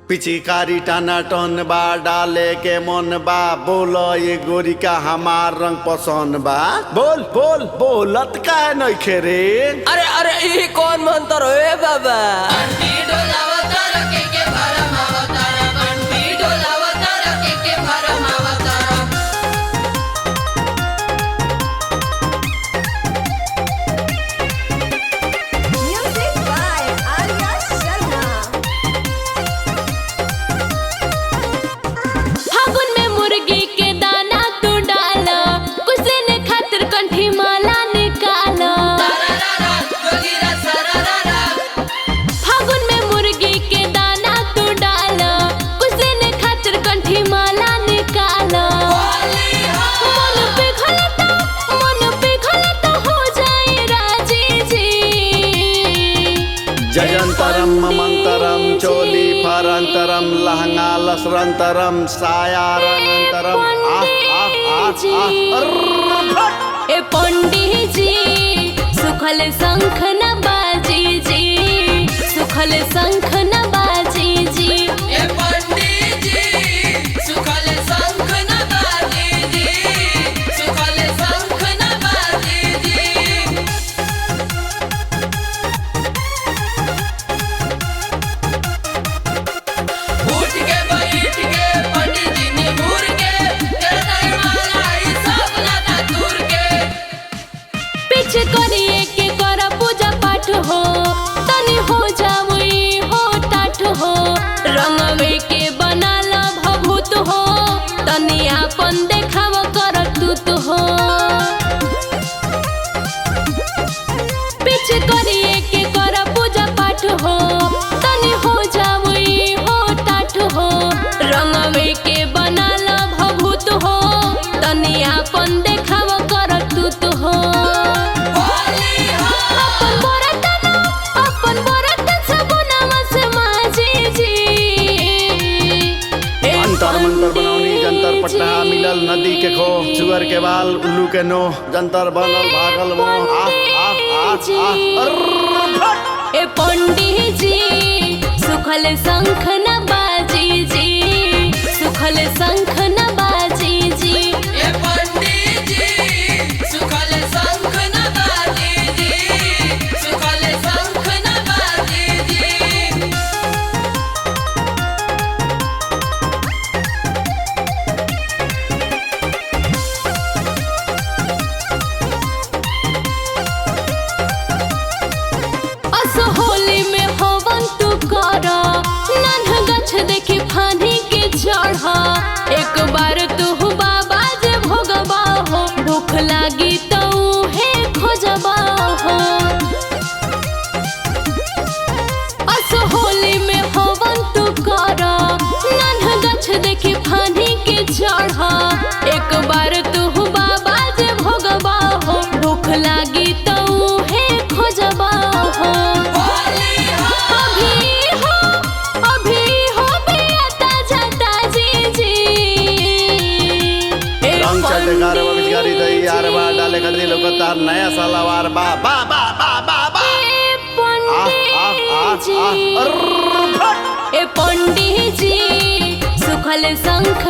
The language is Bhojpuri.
पिचकारी टाना टन बा डाले के मन बा बोलो ये गोरी का हमार रंग पसंद बा। बोल बोल बोलत का है नइखे रे। अरे अरे ये कौन मंत्र है बाबा? जयंतरम ममंतरम चोली फरंतरम लहंगा लसरंतरम साया रंगंतरम ए पंडित जी सुखल शंख न बाजी जी, सुखल शंख न बाजी जी। ए पंडित जी सुखल शंख न बाजी जी, सुखल शंख न बाजी जी। उठ के बैठ के पंडित जी ने घूर के तेरे माला ई सब नाता दूर के पीछे करिए के कर पूजा पाठ हो, तनी हो जामुई हो टाठ हो। रंगवे के बनाल भभूत हो, तनी आपन देखाव कर तूत हो। पीछे करिए के कर पूजा पाठ हो, तनी हो जामुई हो टाठ हो। रंगवे के बनाल भभूत हो, तनी आपन देखाव कर तूत हो। अपन बरतन सब नाम से माजी जी। अंतर मंतर बनौनी जंतर पट्टा मिलल नदी के खो सुअर के बाल उल्लू के नो जंतर बनल भागल मो ए पंडित जी सुखल शंख न बाजी जी, सुखल शंख न बाजी जी। ए पंडित जी सुखल शंख न बाजी जी, सुखल शंख न बाजी जी। असो होली में होवन तू कर नन्ह गछ देखी फानी के चढ़। एक बार तू बाबा जे भोगबा हो, भूख लागी तो हे खोजबा हो। असो होली में होवन तू कर नन्ह गछ देखी फानी के चढ़। एक बार तू बाबा जे भोगबा हो, भूख लागी तो हे खोजबा हो। अभी हो प्रियता जटा जी जी। रंग चटकार बिचकारी दई यार बा डाले कर दिलो को तार नया सलवार बा बा बा बा बा बा। ए पंडित जी सुखल शंख